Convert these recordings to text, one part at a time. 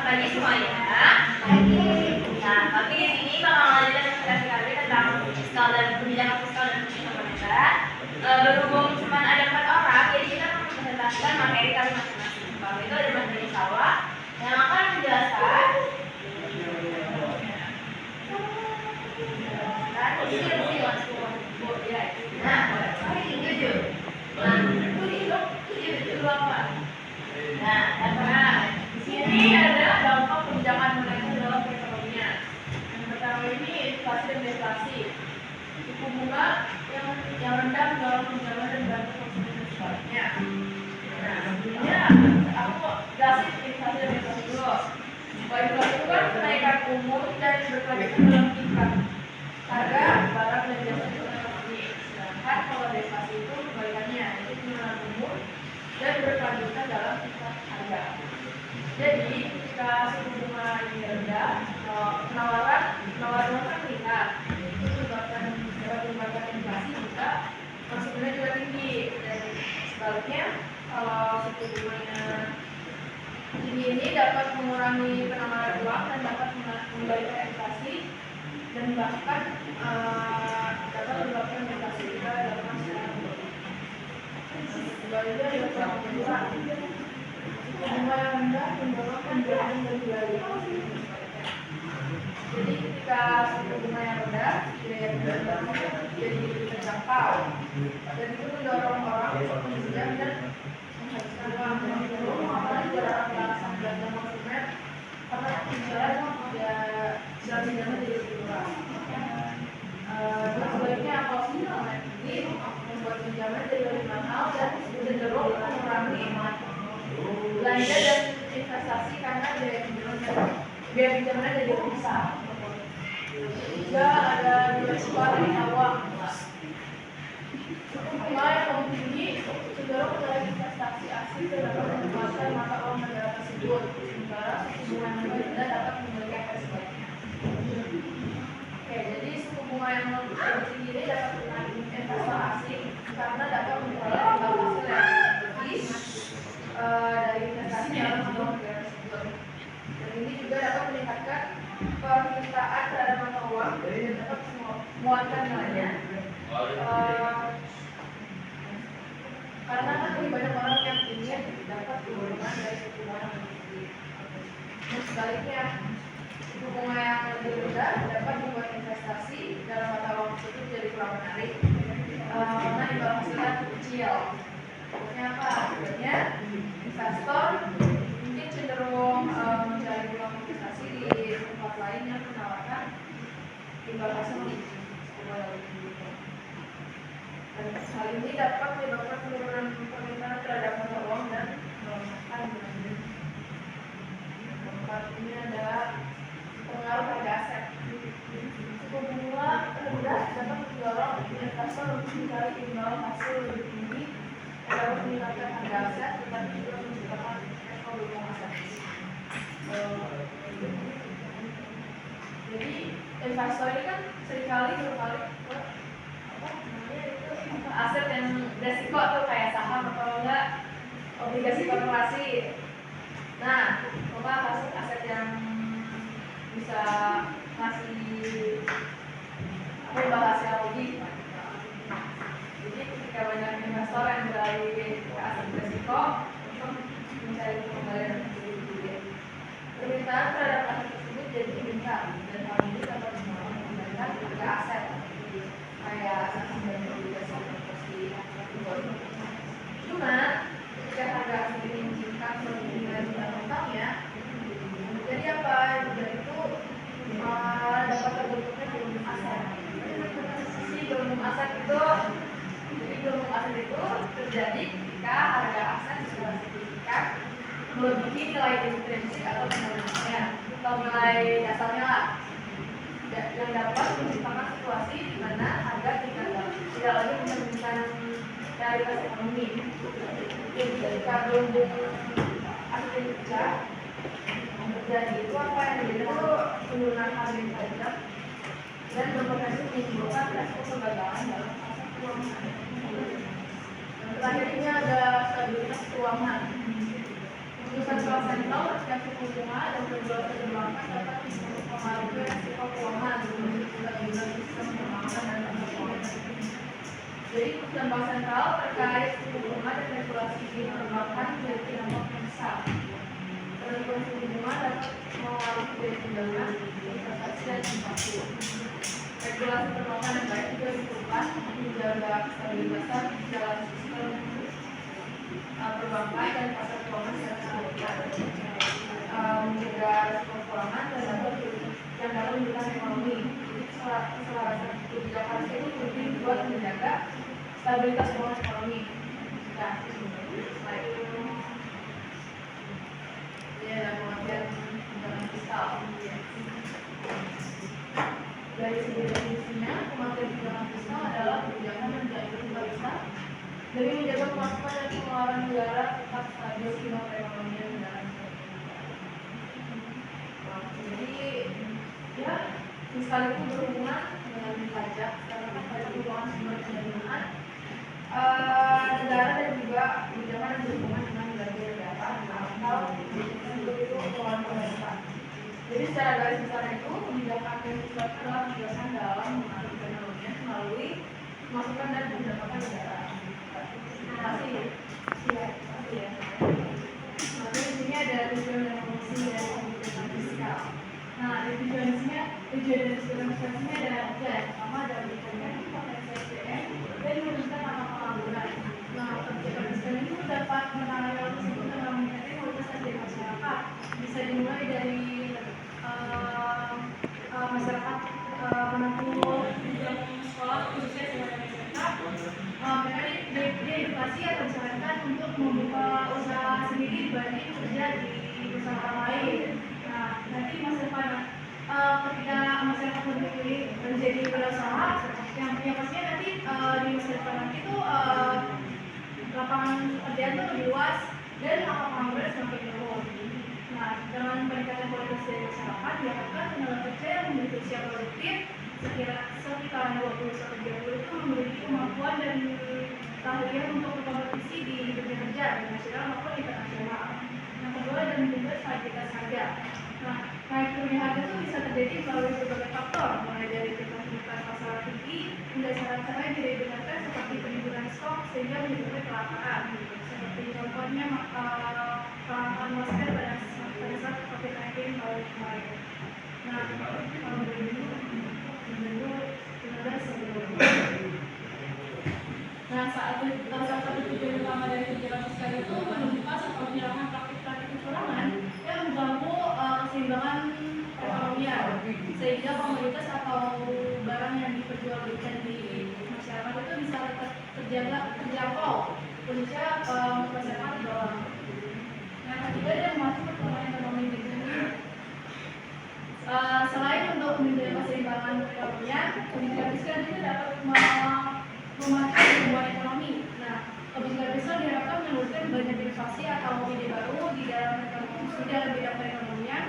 pagi semuanya. Pagi. Nah, pagi di sini bakal lanjutin presentasi kami tentang fiskal dan kebijakan fiskal dan kebijakan moneter. Berhubung cuma ada 4 orang, jadi kita akan mempresentasikan materi kami masing-masing. Kalau itu ada Mas Beni Sawa yang akan menjelaskan ini adalah dampak kebijakan moneter dalam perekonomian. Yang pertama ini inflasi dan deflasi. Suku bunga yang rendah dalam pinjaman dan bantu konsumsi dan sebaliknya. Nah, sebelumnya aku jelasin inflasi dan deflasi dulu. Kalau inflasi itu kan kenaikan umum dan berkelanjutan dalam tingkat harga barang dan jasa di ekonomi. Sedangkan kalau deflasi itu kebalikannya, yaitu penurunan umum dan berkelanjutan dalam tingkat harga. Jadi ketika suku bunga ini rendah, penawaran kan meningkat, itu dapat menyebabkan inflasi juga konsumennya juga tinggi. Dan sebaliknya kalau suku bunganya tinggi ini dapat mengurangi penawaran uang dan dapat memberikan inflasi dan bahkan dapat menyebabkan inflasi juga dalam masyarakat. Sebaliknya ada kurang bunga yang rendah mendorong penjualan dan jualan. Jadi ketika suku bunga yang rendah, biaya penjualan jadi terjangkau, dan itu mendorong orang untuk menjual dan menghabiskan uang. Apalagi orang merasa belanja konsumen karena penjualan ya sudah pinjaman jadi lebih murah. Sebaliknya kalau pinjaman ini membuat pinjaman jadi lebih mahal dan cenderung mengurangi belanja dan investasi karena biaya pinjamannya jadi lebih besar. Juga ada beresiko dari awal. Suku bunga yang lebih tinggi cenderung menarik investasi asing dan dapat menguatkan mata uang negara tersebut. Sementara suku bunga yang lebih rendah dapat memiliki efek sebaliknya. Oke, jadi suku bunga yang lebih tinggi ini dapat menarik investor asing karena dapat memperoleh imbal hasil yang lebih dari investasi dalam sebuah negara tersebut. Dan ini juga dapat meningkatkan permintaan terhadap mata uang dan dapat menguatkan nilainya. Karena kan lebih banyak orang yang ingin dapat keuntungan dari suku bunga yang lebih tinggi. Dan sebaliknya, suku bunga yang lebih rendah dapat membuat investasi dalam mata uang tersebut jadi kurang menarik karena imbal hasilnya kecil. Maksudnya apa? Sebenarnya investor mungkin cenderung mencari peluang investasi di tempat lain yang menawarkan imbal hasil lebih tinggi. Dan hal ini dapat menyebabkan penurunan permintaan terhadap mata uang dan melemahkan nilai. Keempat ini adalah pengaruh harga aset. Suku bunga rendah dapat mendorong investor untuk mencari imbal hasil lebih tinggi dapat meningkatkan harga aset, tetapi juga menciptakan ekologi aset. Jadi investor ini kan seringkali berkali ke aset yang resiko tuh kayak saham atau enggak obligasi korporasi. Nah, coba aset yang bisa ngasih imbal hasil lebih. Jadi ketika banyak investor yang beralih ke aset resiko untuk mencari pengembalian yang lebih tinggi, permintaan terhadap aset tersebut jadi meningkat dan hal ini dapat mengembalikan harga aset kayak saham dan obligasi korporasi. Cuma ketika harga aset ini meningkat melebihi nilai fundamentalnya, jadi apa? Jadi itu dapat terbentuknya gelembung aset. Si gelembung aset itu terjadi ketika harga aset secara signifikan melebihi nilai intrinsik atau fundamentalnya atau nilai dasarnya lah, yang dapat menciptakan situasi di mana harga tidak lagi mencerminkan realitas ekonomi. Ketika gelembung aset ini pecah, yang terjadi itu apa yang terjadi itu penurunan harga yang tajam dan berpotensi menimbulkan resiko kegagalan dalam aset keuangan. Yang terakhir ini ada stabilitas keuangan. Keputusan bank sentral terkait suku bunga dan regulasi perbankan dapat mempengaruhi resiko keuangan, juga sistem perbankan dan keuangan. Jadi keputusan bank sentral terkait suku bunga dan regulasi perbankan memiliki dampak yang besar. Penentuan suku bunga dapat mempengaruhi biaya tunjangan, investasi dan inflasi. Regulasi perbankan yang baik juga diperlukan untuk menjaga stabilitas jalan sistem perbankan dan pasar keuangan secara keseluruhan, menjaga risiko keuangan dan dapat mendukung ekonomi. Keselarasan kebijakan itu penting buat menjaga stabilitas keuangan ekonomi. Nah, slide itu ya pengertian kebijakan fiskal. Dari segi definisinya, pengertian kebijakan fiskal adalah kebijakan yang diambil pemerintah demi menjaga pemasukan dan pengeluaran negara tetap stabil sehingga perekonomian negara. Jadi ya fiskal itu berhubungan dengan pajak, karena kan pajak merupakan sumber penerimaan negara dan juga kebijakan yang berhubungan dengan belanja negara atau seluruh keuangan pemerintah. Jadi secara garis besar itu kebijakan yang fiskal adalah kebijakan dalam mengatur perekonomian melalui pemasukan dan pendapatan negara. Terima kasih ya. Lalu di sini ada tujuan dan fungsi dari kebijakan fiskal. Nah, tujuan dan fungsinya ada tiga. Pertama adalah meningkatkan potensi SDM dan menurunkan angka pengangguran. Nah, kebijakan fiskal itu dapat menangani hal tersebut dengan meningkatkan kualitas SDM masyarakat. Bisa dimulai dari masyarakat menempuh sekolah khususnya sebagai SMK. Mereka diedukasi atau disarankan untuk membuka usaha sendiri dibanding kerja di usaha orang lain. Nah, nanti masa depan ketika masyarakat memilih menjadi wirausaha, yang pastinya nanti di masa depan nanti itu lapangan pekerjaan itu lebih luas dan angka pengangguran semakin turun. Nah, dengan peningkatan kualitas dari masyarakat diharapkan tenaga kerja yang memiliki usia produktif sekitar 20-30 itu memiliki kemampuan dan keahlian untuk berkompetisi di dunia kerja baik nasional maupun internasional. Yang kedua dan juga stabilitas harga. Nah, naik turunnya harga itu bisa terjadi melalui berbagai faktor, mulai dari keterbukaan pasar tinggi hingga cara-cara yang tidak dibenarkan seperti penipuan stok sehingga menyebabkan kelaparan. Seperti contohnya kelangkaan masker pada saat COVID-19 tahun kemarin. Nah, tahun 2019 Nah, salah satu tujuan utama dari kebijakan fiskal itu menumpas atau menghilangkan praktik-praktik kecurangan yang mengganggu keseimbangan perekonomian, sehingga komoditas atau barang yang diperjualbelikan di masyarakat itu bisa terjangkau, khususnya masyarakat di bawah. Nah, ketiga dia masuk perkembangan ekonomi di sini. Selain untuk menjaga keseimbangan perekonomian, kebijakan fiskal juga dapat memacu pertumbuhan ekonomi. Nah, kebijakan fiskal diharapkan menurunkan banyak inovasi atau ide baru di dalam bidang perekonomian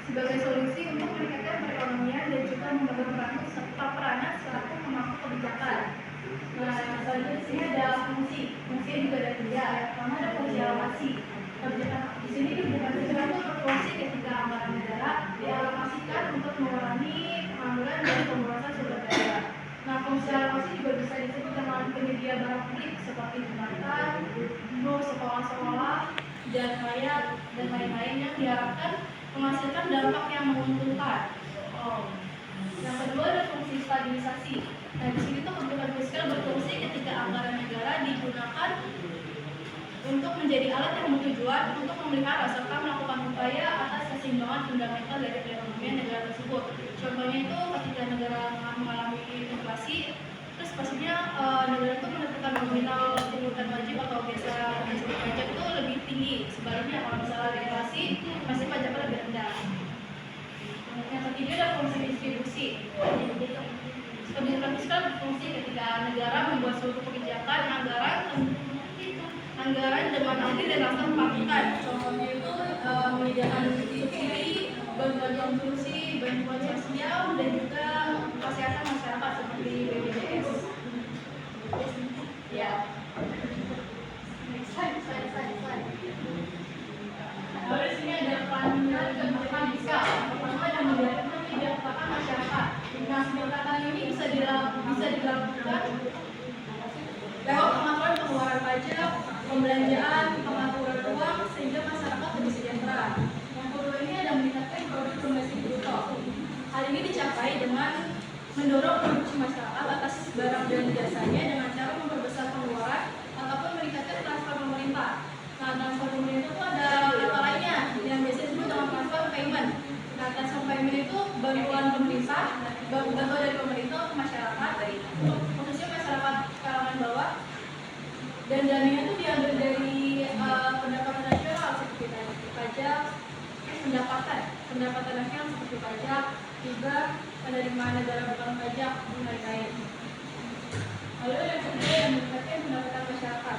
sebagai solusi untuk meningkatkan perekonomian dan juga memegang peranan selaku pemangku kebijakan. Nah, yang selanjutnya di sini ada fungsi juga ada tiga. Yang pertama ada fungsi alokasi. Kebijakan di sini kebijakan fiskal itu berfungsi ketika anggaran negara dialokasikan untuk mengurangi pengangguran dan pemborosan sumber daya. Nah, fungsi alokasi juga bisa disebut dengan penyedia barang publik seperti jembatan, sekolah-sekolah, jalan raya dan lain-lain yang diharapkan menghasilkan dampak yang menguntungkan. Yang kedua ada fungsi stabilisasi. Nah, di sini tuh kebijakan fiskal berfungsi ketika anggaran negara digunakan untuk menjadi alat yang bertujuan untuk memelihara serta melakukan upaya atas keseimbangan fundamental dari perekonomian negara tersebut. Contohnya itu ketika negara mengalami inflasi, terus pastinya negara itu menentukan nominal pungutan wajib atau biasa disebut pajak itu lebih tinggi. Sebaliknya kalau misalnya inflasi, pasti pajaknya lebih rendah. Yang ketiga ada fungsi distribusi. Kebijakan fiskal berfungsi ketika negara membuat suatu kebijakan anggaran dengan adil dan langsung dipakai. Contohnya itu menyediakan subsidi, bantuan konsumsi, bantuan sosial, dan juga kesehatan masyarakat seperti BPJS. Ya. Next slide. Nah, pendekatan ini bisa dilakukan lewat pengaturan pengeluaran pajak, pembelanjaan, pengaturan uang sehingga masyarakat lebih sejahtera. Yang kedua ini ada meningkatkan produk domestik bruto. Hal ini dicapai dengan mendorong produksi masyarakat atas barang dan jasanya dengan cara memperbesar pengeluaran ataupun meningkatkan transfer pemerintah. Nah, transfer pemerintah itu ada kata lainnya yang biasa disebut dengan transfer payment. Nah, transfer payment itu bantuan pemerintah, bantuan dari pemerintah untuk masyarakat, khususnya masyarakat kalangan bawah, dan dananya itu diambil dari pendapatan nasional seperti pajak, pendapatan nasional seperti pajak, juga penerimaan negara bukan pajak dan lain-lain. Lalu yang kedua yang meningkatkan pendapatan masyarakat.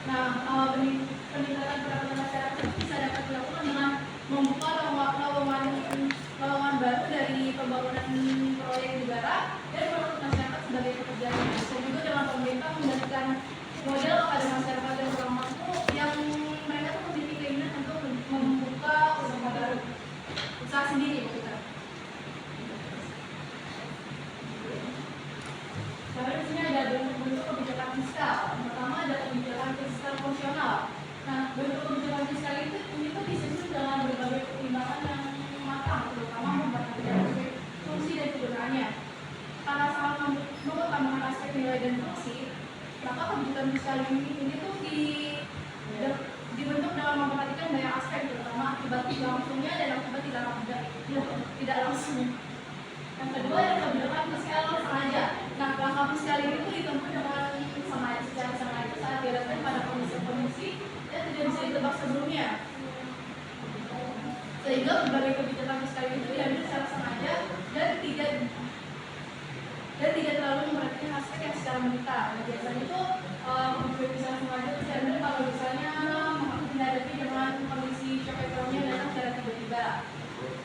Nah, peningkatan pendapatan masyarakat bisa dapat dilakukan dengan membuka lowongan baru dari pembangunan proyek negara dan merekrut masyarakat sebagai pekerjaan. Dan juga dengan pemerintah memberikan modal kepada masyarakat yang kurang mampu yang mereka tuh memiliki keinginan untuk membuka usaha baru, usaha sendiri kita. Lalu di sini ada bentuk kebijakan fiskal. Pertama ada kebijakan fiskal fungsional. Nah, bentuk kebijakan fiskal ini tuh disusun dengan berbagai pertimbangan yang matang, terutama memperhatikan fungsi dan kegunaannya. Karena sangat mengutamakan aspek nilai dan fungsi, maka kebijakan fiskal ini tuh dibentuk dengan memperhatikan banyak aspek, terutama akibat langsungnya dan akibat tidak langsungnya. Yang kedua adalah kebijakan fiskal sengaja. Nah, langkah fiskal ini tuh ditempuh dengan secara sengaja saat dilakukan pada kondisi-kondisi yang tidak bisa ditebak sebelumnya. Sehingga berbagai kebijakan fiskal itu diambil secara sengaja dan tidak terlalu memperhatikan aspek yang secara mendekat. Nah, biasanya itu kebijakan fiskal sengaja itu diambil kalau misalnya menghadapi dengan kondisi shock ekonomi yang datang secara tiba-tiba.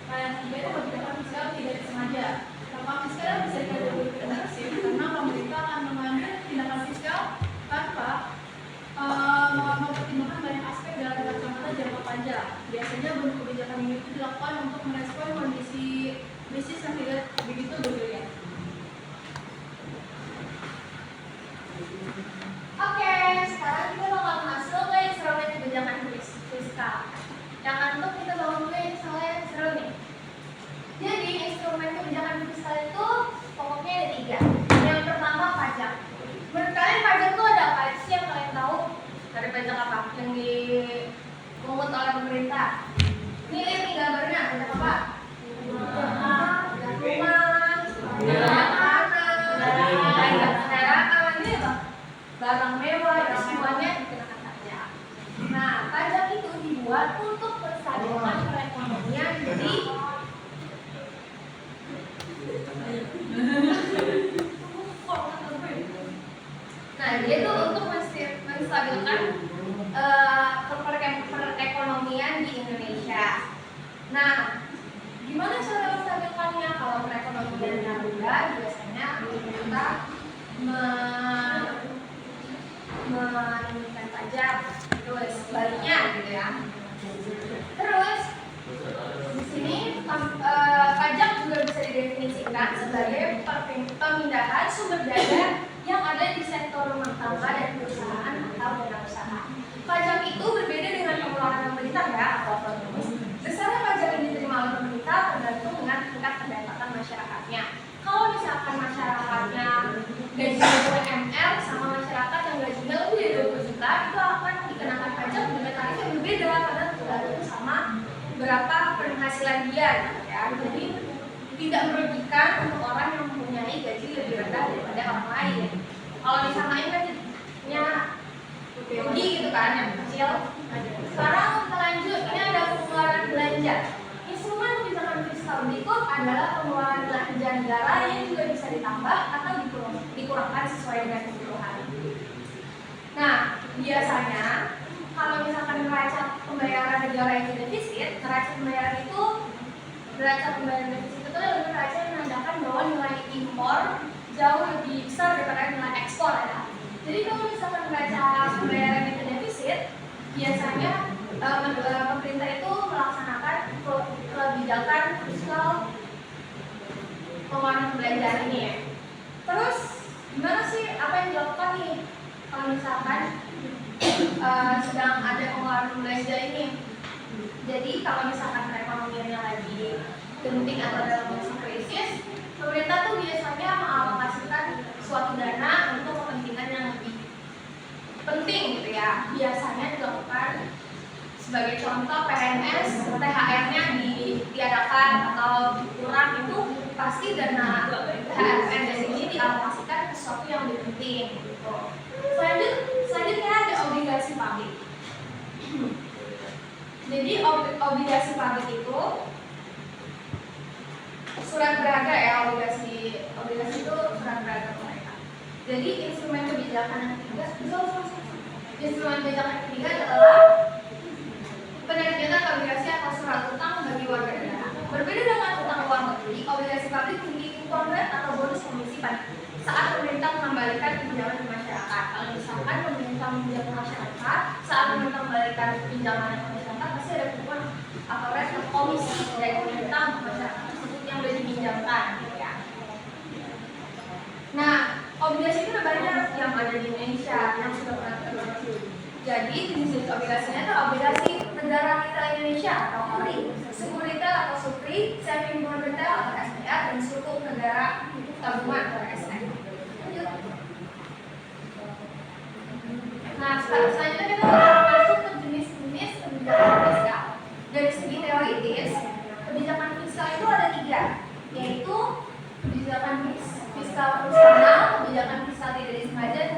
Nah, yang ketiga itu kebijakan fiskal tidak disengaja. Langkah fiskal bisa dikategorikan agresif karena pemerintah akan mengambil tindakan fiskal tanpa mempertimbangkan banyak aspek dalam kacamata jangka panjang. Biasanya bentuk kebijakan ini itu dilakukan untuk merespon kondisi bisnis yang tidak begitu bergeliat. Oke, sekarang kita bakal masuk ke instrumen kebijakan fiskal. Yang untuk kita bangun dulu soalnya seru nih. Jadi instrumen kebijakan fiskal itu pokoknya ada 3. Yang pertama pajak. Menurut kalian pajak itu ada apa sih yang kalian tahu? Dari pajak apa? Yang dipungut oleh pemerintah. Ini lihat nih gambarnya, pajak apa? Pajak rumah, pajak tanah, pajak kendaraan, ini apa? Barang mewah, dan semuanya dikenakan pajak. Nah, pajak itu dibuat untuk menstabilkan perekonomian di Nah, dia tuh untuk menstabilkan perekonomian di Indonesia. Nah, gimana cara menstabilkannya? Kalau perekonomiannya rendah, biasanya kita menurunkan pajak, terus sebaliknya gitu ya. Terus di sini pajak juga bisa didefinisikan sebagai pemindahan sumber daya yang ada di sektor rumah tangga dan perusahaan atau wirausaha. Pajak itu berbeda dengan pengeluaran pemerintah ya atau otonomis. Besarnya pajak yang diterima oleh pemerintah tergantung dengan tingkat pendapatan masyarakatnya. Kalau misalkan masyarakatnya gajinya UMR sama masyarakat yang gajinya lebih dari 20 juta, itu akan dikenakan pajak dengan tarif yang berbeda karena tergantung sama berapa penghasilan dia gitu ya. Jadi tidak merugikan untuk orang yang mempunyai gaji lebih rendah daripada orang lain. Kalau disamain kan jadinya rugi gitu kan, yang kecil. Sekarang kita lanjut, ini ada pengeluaran belanja. Instrumen kebijakan fiskal berikut adalah pengeluaran belanja negara yang juga bisa ditambah atau dikurangkan sesuai dengan kebutuhan. Nah, biasanya kalau misalkan neraca pembayaran negara yang defisit, neraca pembayaran defisit itu adalah neraca yang menandakan bahwa nilai impor jauh lebih besar daripada nilai ekspor ya. Jadi kalau misalkan neraca pembayaran itu defisit, biasanya pemerintah itu melaksanakan pengeluaran belanjaan ini ya. Terus gimana sih apa yang dilakukan nih kalau misalkan sedang ada pengeluaran belanja ini? Jadi kalau misalkan perekonomiannya lagi genting atau dalam kondisi krisis, pemerintah tuh biasanya mengalokasikan suatu dana untuk kepentingan yang lebih penting gitu ya. Biasanya dilakukan sebagai contoh PNS, THR-nya ditiadakan atau dikurang, itu pasti dana THR PNS ini dialokasikan ke sesuatu yang lebih penting gitu. Selanjutnya ada obligasi publik. Jadi obligasi publik itu surat berharga ya, obligasi itu surat berharga pemerintah. Jadi instrumen kebijakan yang ketiga adalah penerbitan obligasi atau surat utang bagi warga negara. Berbeda dengan utang luar negeri, obligasi publik memiliki kongres atau bonus komisi saat pemerintah mengembalikan pinjaman ke masyarakat. Kalau misalkan pemerintah meminjam ke masyarakat, saat pemerintah mengembalikan pinjaman ke masyarakat, pasti ada kupon atau komisi dari pemerintah ke masyarakat tersebut yang sudah dipinjamkan, gitu ya. Nah, obligasi itu ada banyak yang ada di Indonesia yang sudah pernah terjadi. Jadi jenis obligasinya itu obligasi negara kita Indonesia atau KURI, suku retail atau SUKRI, saving bond retail atau SBR, dan suku negara tabungan atau SM. Nah, selanjutnya kita masuk ke jenis-jenis kebijakan fiskal. Dari segi teoritis, kebijakan fiskal itu ada 3, yaitu kebijakan fiskal fungsional, kebijakan fiskal tidak disengaja, dan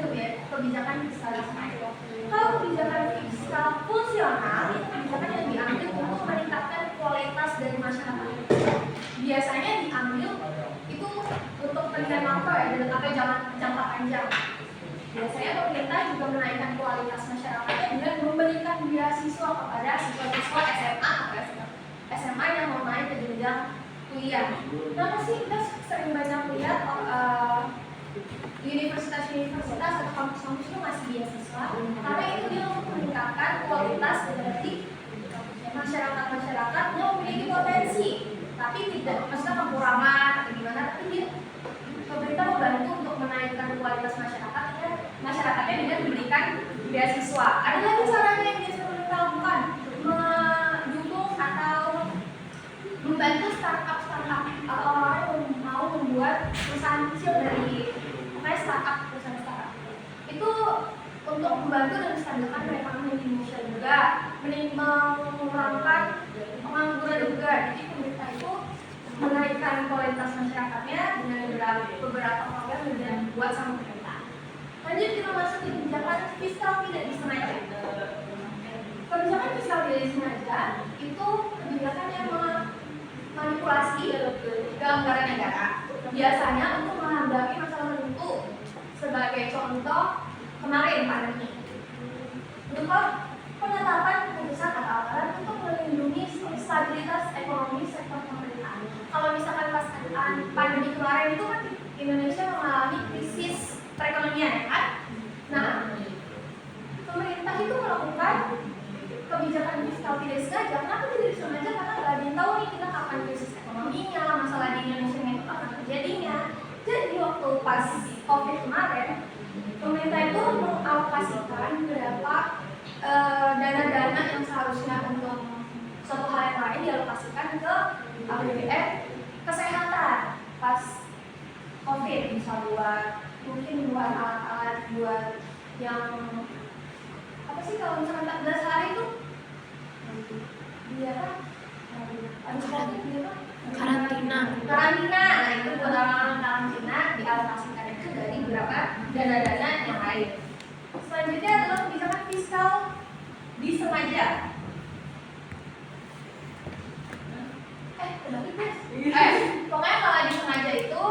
kebijakan fiskal disengaja. Kalau kebijakan fiskal fungsional itu kebijakan yang diambil untuk meningkatkan kualitas dari masyarakat. Biasanya diambil itu untuk kepentingan makro ya, dan atau jangka panjang. Biasanya pemerintah juga menaikkan kualitas masyarakatnya dengan memberikan beasiswa kepada siswa-siswa SMA atau SMA yang mau naik ke jenjang kuliah. Kenapa sih kita sering banyak lihat universitas-universitas atau kampus-kampus itu masih beasiswa? Karena itu dia untuk meningkatkan kualitas dari masyarakat-masyarakat yang memiliki potensi, tapi tidak maksudnya kekurangan atau gimana, tapi dia pemerintah membantu untuk menaikkan kualitas masyarakatnya dengan memberikan beasiswa. Ada lagi caranya yang biasa pemerintah lakukan, mendukung atau membantu startup atau orang yang mau membuat perusahaan kecil dari startup. Itu untuk membantu dan menstabilkan perekonomian di Indonesia juga, mengurangkan pengangguran juga. Jadi pemerintah itu menaikkan kualitas masyarakatnya dengan beberapa program yang dibuat sama pemerintah. Lanjut kita masuk ke kebijakan fiskal tidak disengaja. Kebijakan fiskal tidak disengaja itu kebijakan yang memanipulasi anggaran negara, biasanya untuk menghadapi masalah tertentu. Sebagai contoh kemarin pandemi, berupa penetapan keputusan atau aturan untuk melindungi stabilitas ekonomi sektor pemerintahan. Kalau misalkan pas pandemi kemarin itu kan Indonesia mengalami krisis perekonomian, kan? Nah, pemerintah itu melakukan kebijakan fiskal tidak sengaja. Kenapa tidak disengaja? Karena nggak ada yang tahu nih kita kapan krisis ekonominya, masalah di Indonesia itu kapan terjadinya. Jadi waktu pas COVID kemarin, pemerintah itu mengalokasikan beberapa dana-dana yang seharusnya untuk suatu hal yang lain dialokasikan ke APBN kesehatan pas COVID, misal mungkin buat alat-alat buat yang apa sih kalau misalkan 14 hari itu dia kan harus COVID dia kan karantina. Nah itu buat orang-orang karantina dialokasikan itu dari beberapa dana-dana yang lain. Selanjutnya adalah kebijakan fiskal disengaja. Pokoknya kalau disengaja itu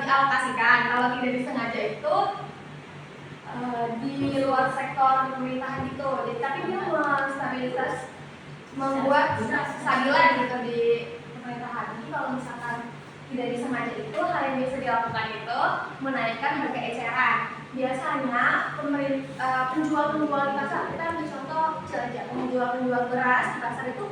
dialokasikan, kalau tidak disengaja itu di luar sektor pemerintahan gitu. Jadi tapi dia stabilitas, membuat stabilan gitu di pemerintahan. Jadi kalau misalkan tidak disengaja itu hal yang biasa dilakukan itu menaikkan harga eceran. Biasanya penjual-penjual di pasar, kita ambil contoh kecil aja, penjual beras di pasar itu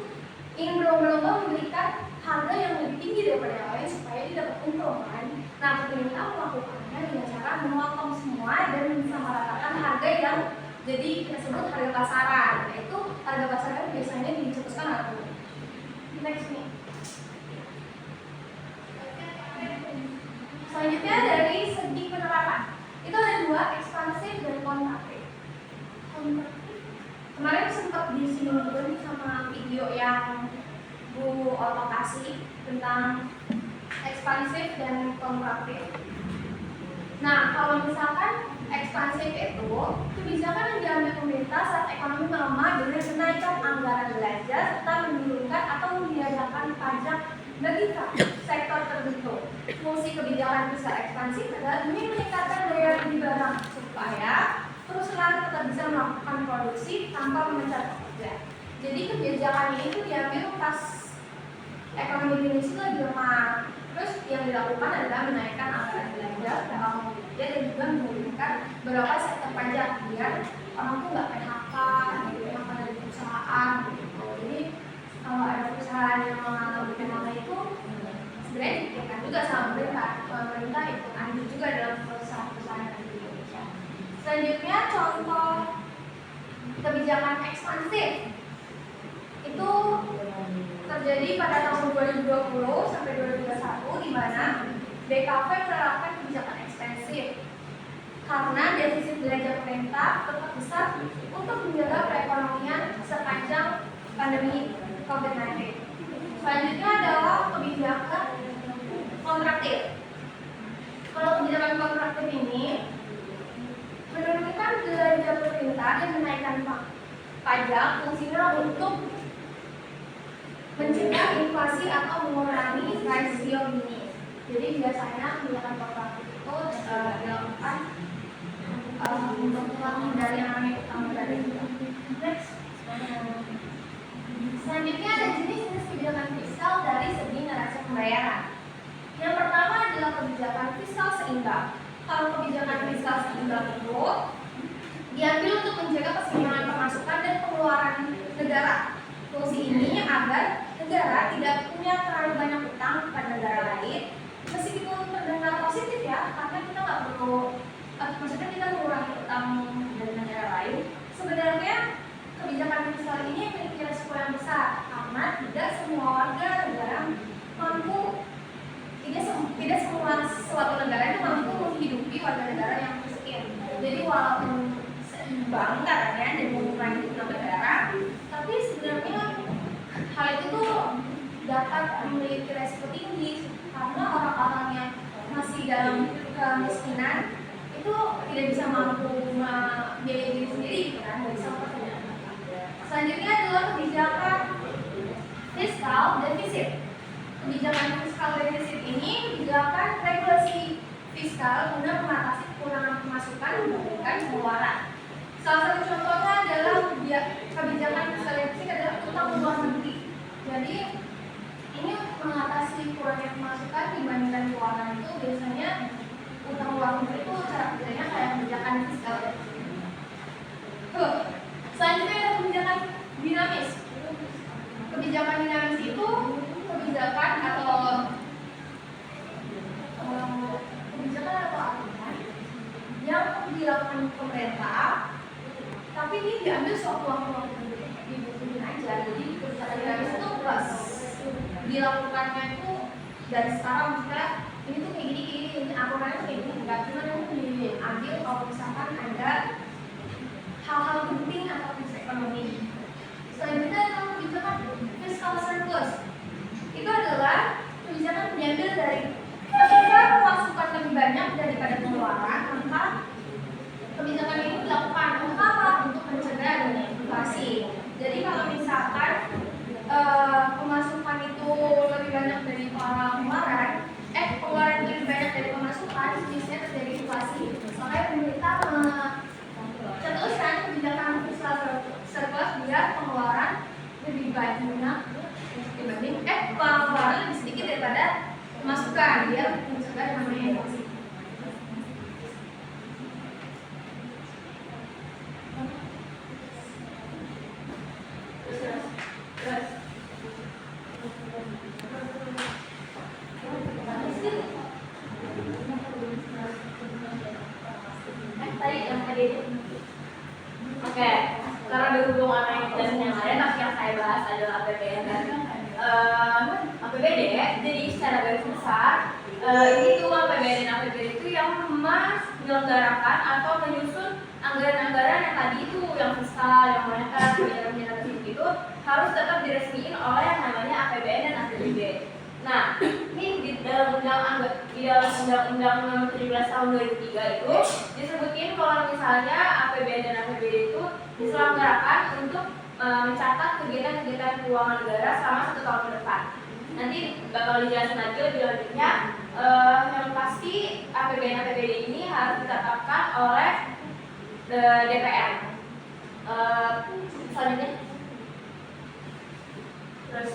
ingin berlomba-lomba memberikan harga yang lebih tinggi daripada yang lain supaya dia dapat untung kan. Nah, pemerintah melakukannya dengan cara memotong semua dan mensamaratakan harga yang jadi kita sebut harga pasaran. Nah, itu harga pasaran biasanya dicetuskan atau next nih. Selanjutnya dari segi penerapan itu ada dua, ekspansif dan kontraktif. Kemarin sempat disinggung juga nih sama video yang Bu Oto kasih tentang ekspansif dan kontraktif. Nah, kalau misalkan ekspansif itu kebijakan yang diambil pemerintah saat ekonomi melemah dengan menaikkan anggaran belanja serta menurunkan atau meniadakan pajak bagi sektor tertentu. Fungsi kebijakan fiskal ekspansif adalah demi meningkatkan daya beli barang supaya perusahaan tetap bisa melakukan produksi tanpa memecat pekerja. Jadi kebijakan ini tuh diambil pas ekonomi Indonesia lagi lemah. Terus yang dilakukan adalah menaikkan anggaran belanja dalam bekerja dan juga menurunkan beberapa sektor pajak biar orang tuh nggak PHK, PHK dari perusahaan gitu. Jadi kalau ada perusahaan yang mengalami PHK itu sebenarnya dipikirkan juga sama pemerintah itu andil juga dalam perusahaan-perusahaan di Indonesia. Selanjutnya contoh kebijakan ekspansif itu terjadi pada tahun 2020 sampai 2021 di mana BKP menerapkan kebijakan ekspansif karena defisit belanja pemerintah tetap besar untuk menjaga perekonomian sepanjang pandemi COVID-19. Selanjutnya adalah kebijakan kontraktif. Kalau kebijakan kontraktif ini menurunkan belanja pemerintah dan menaikkan pajak fungsinya untuk mencegah inflasi atau mengurangi rasio Gini. Jadi biasanya kebijakan kontraktif itu dilakukan untuk menghindari yang namanya utang negara juga. Next. Selanjutnya ada jenis-jenis kebijakan fiskal dari segi neraca pembayaran. Yang pertama adalah kebijakan fiskal seimbang. Kalau kebijakan fiskal seimbang itu diambil untuk menjaga keseimbangan pemasukan dan pengeluaran negara. Fungsi ini agar negara tidak punya terlalu banyak utang kepada negara lain. Meskipun terdengar positif ya, karena kita nggak perlu, maksudnya kita mengurangi utang dari negara lain. Sebenarnya kebijakan fiskal ini memiliki resiko yang besar karena tidak semua warga negara mampu, tidak semua suatu negara itu mampu menghidupi warga negara yang miskin. Jadi walaupun seimbang katanya dan mengurangi utang negara, tapi sebenarnya hal itu tuh dapat memiliki resiko tinggi karena orang-orang yang masih dalam kemiskinan itu tidak bisa mampu membiayai diri sendiri kan, dari sama pekerjaan. Selanjutnya adalah kebijakan fiskal defisit. Kebijakan fiskal defisit ini kebijakan regulasi fiskal guna mengatasi kekurangan pemasukan dibandingkan pengeluaran. Salah satu contohnya adalah kebijakan fiskal defisit adalah utang luar negeri. Jadi ini mengatasi kurangnya pemasukan dibandingkan keuangan itu biasanya utang luar negeri itu cara kerjanya kayak kebijakan fiskal defisit. Selanjutnya ada kebijakan dinamis. Kebijakan dinamis itu kebijakan atau aturan yang dilakukan pemerintah, tapi ini diambil sewaktu-waktu dibutuhin aja. Jadi kebijakan dinamis itu plus dilakukannya itu dari sekarang, maksudnya ini tuh kayak gini, ini aturannya kayak gini, enggak cuma itu diambil kalau misalkan ada hal-hal penting atau krisis ekonomi. Selanjutnya adalah kebijakan fiscal surplus. Itu adalah kebijakan diambil dari ketika pemasukan lebih banyak daripada pengeluaran, maka kebijakan ini dilakukan untuk apa? Untuk mencegah adanya inflasi. Jadi kalau misalkan pemasukan itu lebih banyak dari pengeluaran, pengeluaran lebih banyak dari pemasukan, biasanya terjadi inflasi. Makanya pemerintah Oke, karena berhubung sama yang lain, tapi yang saya bahas adalah APBN dan APBD. Jadi secara garis besar, ini tuh APBN dan APBD itu yang menyelenggarakan atau menyusun anggaran-anggaran yang tadi itu yang fiskal, yang moneter, penyelenggara itu harus tetap diresmiin oleh yang namanya APBN dan APBD. Nah, ini di dalam Undang-Undang Nomor 17 Tahun 2003 itu disebutin kalau misalnya APBN dan APBD itu diselenggarakan untuk mencatat kegiatan-kegiatan keuangan negara selama 1 tahun ke depan. Nanti bakal dijelasin lagi lebih lanjutnya. Yang pasti APBN APBD ini harus ditetapkan oleh DPR. Selanjutnya, terus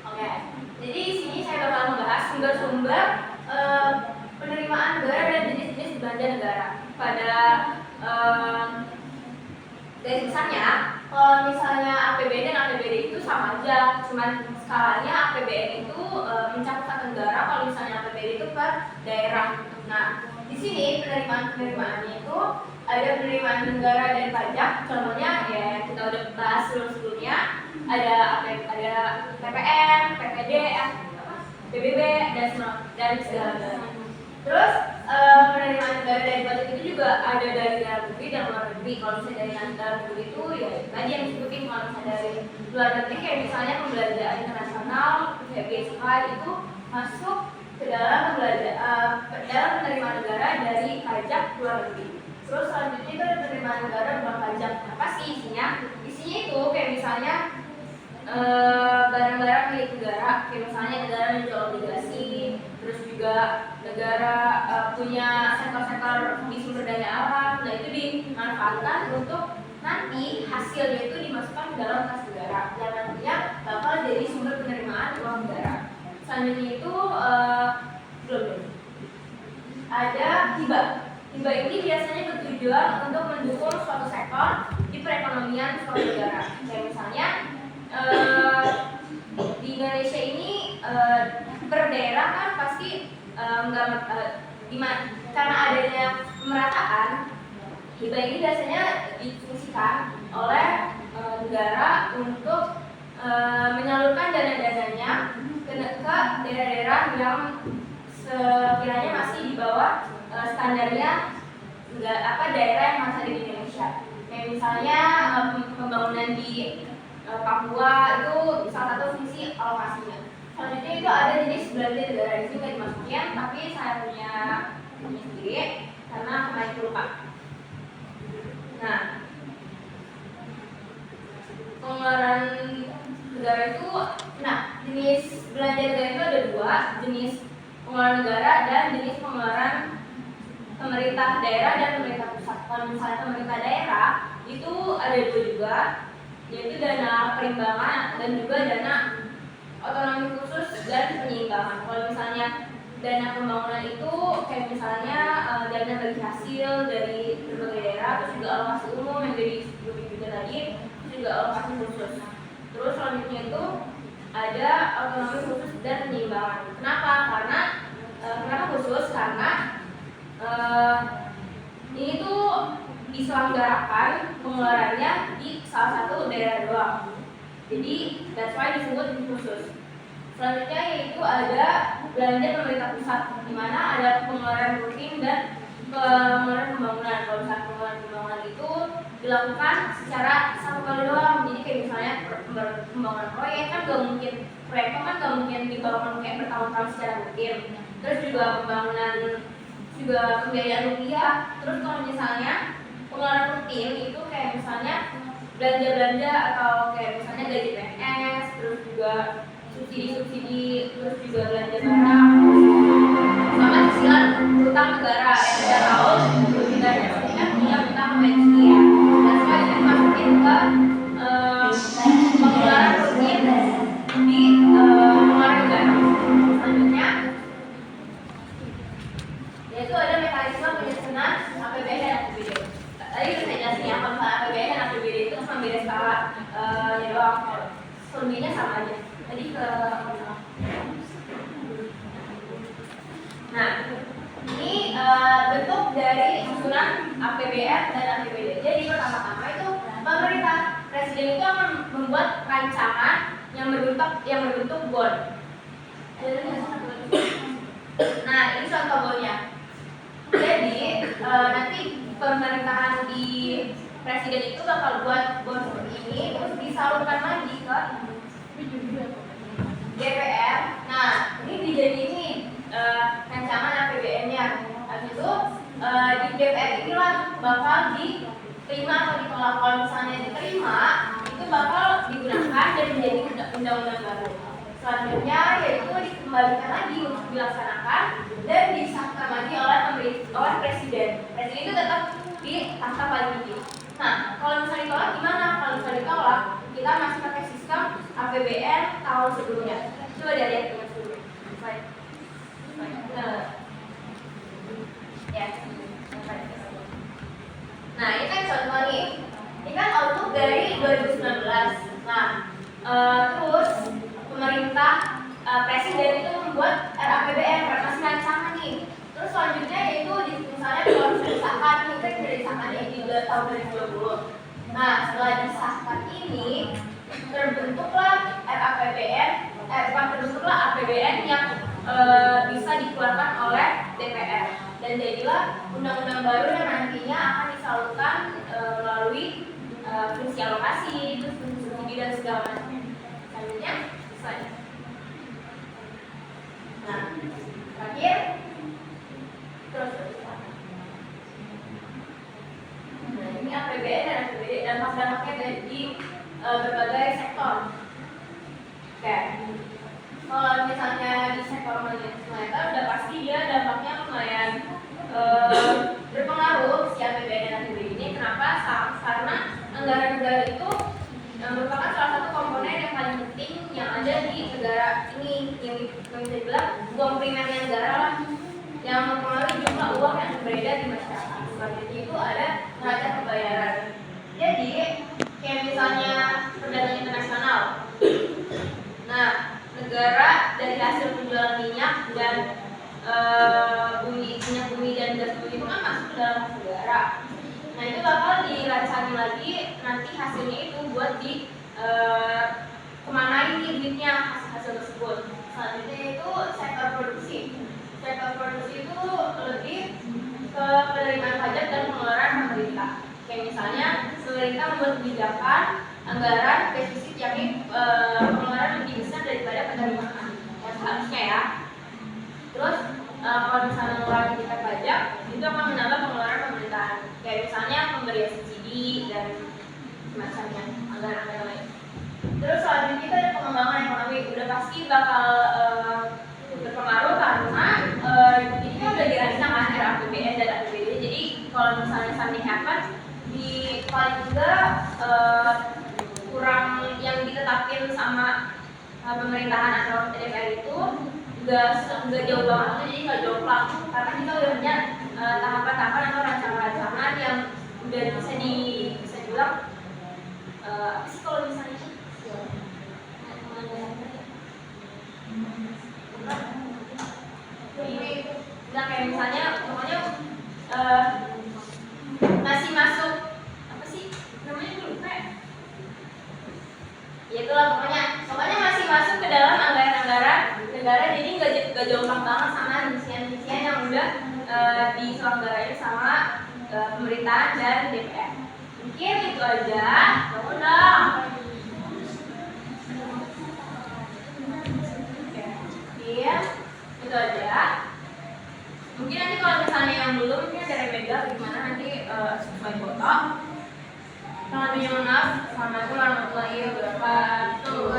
oke, jadi di sini saya bakal membahas sumber-sumber penerimaan negara dan jenis-jenis belanja negara. Pada garis besarnya, kalau misalnya APBN dan APBD itu sama aja, cuman skalanya APBN itu mencakup satu negara, kalau misalnya APBD itu per daerah. Nah, di sini penerimaan-penerimaannya itu ada penerimaan negara dari pajak, contohnya ya kita udah bahas sebelumnya, ada PPN, PPD, PBB dan segala-galanya. Terus penerimaan negara dari pajak itu juga ada dari dalam negeri dan luar negeri. Kalau misalnya dari dalam negeri itu ya tadi yang disebutin, kalau misalnya dari luar negeri kayak misalnya pembelanjaan internasional, kayak BSI itu masuk ke dalam penerimaan negara dari pajak luar negeri. Terus selanjutnya itu ada penerimaan negara bukan pajak. Apa sih isinya? Isinya itu kayak misalnya barang-barang milik negara, kayak misalnya negara menjual obligasi, terus juga negara punya sektor-sektor di sumber daya alam, nah itu dimanfaatkan untuk nanti hasilnya itu dimasukkan ke dalam kas negara yang nantinya bakal jadi sumber penerimaan uang negara. Selanjutnya itu belum ada hibah. Hibah ini biasanya bertujuan untuk mendukung suatu sektor di perekonomian suatu negara. Kayak misalnya di Indonesia ini per daerah kan pasti karena adanya pemerataan, hibah ini biasanya difungsikan oleh negara untuk menyalurkan dana-dananya ke daerah-daerah yang sekiranya masih di bawah standarnya daerah yang masih ada di Indonesia. Kayak misalnya pembangunan di Papua itu salah satu fungsi alokasinya. Selanjutnya itu ada jenis belanja negara, di sini nggak dimasukin, tapi saya punya sendiri karena kemarin lupa. Nah, pengeluaran negara itu, jenis belanja negara itu ada dua, jenis pengeluaran negara dan jenis pengeluaran pemerintah daerah dan pemerintah pusat. Kalau misalnya pemerintah daerah itu ada dua juga, yaitu dana perimbangan dan juga dana otonomi khusus dan penyeimbangan. Kalau misalnya dana pembangunan itu kayak misalnya dana bagi hasil dari berbagai daerah, terus juga alokasi umum yang dari juga tadi, terus juga alokasi khusus. Terus selanjutnya itu ada otonomi khusus dan penyeimbangan. Kenapa? Kenapa khusus? Karena ini tuh diselenggarakan pengeluarannya di salah satu daerah doang. Jadi that's why disebut khusus. Selanjutnya yaitu ada belanja pemerintah pusat, di mana ada pengeluaran rutin dan pengeluaran pembangunan. Kalau misalnya pengeluaran pembangunan itu dilakukan secara satu kali doang. Jadi kayak misalnya pembangunan proyek kan gak mungkin, proyeknya kan gak mungkin dibangun kayak bertahun-tahun secara rutin. Terus juga pembangunan juga pembiayaan rupiah. Terus kalau misalnya pengeluaran rutin itu kayak misalnya belanja-belanja atau kayak misalnya gaji PNS, terus juga subsidi, terus juga belanja barang, sama cicilan utang negara yang kita tahu negaranya pasti kan punya utang pensi ya. Dan semua itu dimasukin ke pengeluaran rutin di pengeluaran negara. Selanjutnya yaitu ada mekanisme penyusunan APBN dan APBD. Tadi udah saya jelasin ya, kalau APBN dan APBD itu cuma beda skala ya doang, selebihnya sama aja. Tadi ke nah dari susunan APBN dan APBD. Jadi pertama-tama itu pemerintah presiden itu akan membuat rancangan yang berbentuk bond. Nah, ini contoh bondnya. Jadi nanti pemerintahan di presiden itu bakal buat bond seperti ini, terus disalurkan lagi ke DPR. Nah, ini dijadiin rancangan APBN-nya. Habis itu di DPR inilah bakal diterima atau ditolak. Kalau misalnya diterima, itu bakal digunakan dan menjadi undang-undang baru. Selanjutnya yaitu dikembalikan lagi untuk dilaksanakan dan disahkan lagi oleh presiden. Presiden itu tetap di tahta paling tinggi. Nah, kalau misalnya ditolak gimana? Kalau misalnya ditolak, kita masih pakai sistem APBN tahun sebelumnya. Coba dilihat dengan dulu. Nah, ini kan contoh nih. Ini kan outlook dari 2019. Nah, terus pemerintah presiden itu membuat RAPBN masih rancangan nih. Terus selanjutnya yaitu misalnya kalau disahkan ini kan sudah disahkan di tahun 2020. Nah, setelah disahkan ini terbentuklah terbentuklah APBN yang bisa dikeluarkan oleh DPR dan jadilah undang-undang baru yang nantinya akan disalurkan melalui fungsi alokasi, terus fungsi subsidi dan segala macamnya. Selanjutnya, slide. Nah, terakhir terus. Nah, ini APBN dan APBD dampak-dampaknya di berbagai sektor. Oke. Kalau misalnya di sektor moneter udah pasti dia dampaknya lumayan berpengaruh si APBN dan APBD ini. Kenapa? Karena anggaran negara itu merupakan salah satu komponen yang paling penting yang ada di negara ini, yang bisa dibilang uang primernya negara lah, yang mempengaruhi jumlah uang yang beredar di masyarakat. Selanjutnya itu ada neraca pembayaran. Jadi kayak misalnya perdagangan internasional. Nah, negara dari hasil penjualan minyak dan minyak bumi dan gas bumi itu kan masuk ke dalam negara. Nah, itu bakal dirancangin lagi nanti hasilnya itu buat kemana ini duitnya hasil tersebut. Selanjutnya itu sektor produksi. Sektor produksi itu lebih ke penerimaan pajak dan pengeluaran pemerintah. Kayak misalnya pemerintah membuat kebijakan anggaran defisit yang pengeluaran lebih besar daripada penerimaan. Ya, seharusnya ya. Terus kalau misalnya mengurangi tingkat pajak, itu akan menambah pengeluaran pemerintahan. Kayak misalnya pemberian subsidi dan semacamnya anggaran-anggaran lain. Terus selanjutnya kita ada pengembangan ekonomi. Udah pasti bakal berpengaruh karena ini kan udah dirancang kan RAPBN dan APBD. Jadi kalau misalnya something happen di paling enggak kurang yang ditetapin sama pemerintahan atau DPR itu nggak jauh banget, jadi nggak jauh plak karena kita udah punya tahapan-tahapan atau rancangan-rancangan yang udah bisa dibilang apa sih kalau misalnya ini nah kayak misalnya pokoknya masih masuk apa sih namanya lupa ya itulah pokoknya masih masuk ke dalam anggaran-anggaran negara, jadi nggak jomplang banget sama rincian-rincian yang udah diselenggarain sama pemerintahan dan DPR. Mungkin itu aja. Bangun dong. Iya, itu aja. Mungkin nanti kalau misalnya yang belum mungkin ada remedial gimana nanti sesuai foto. Selamat maaf. Assalamualaikum warahmatullahi wabarakatuh.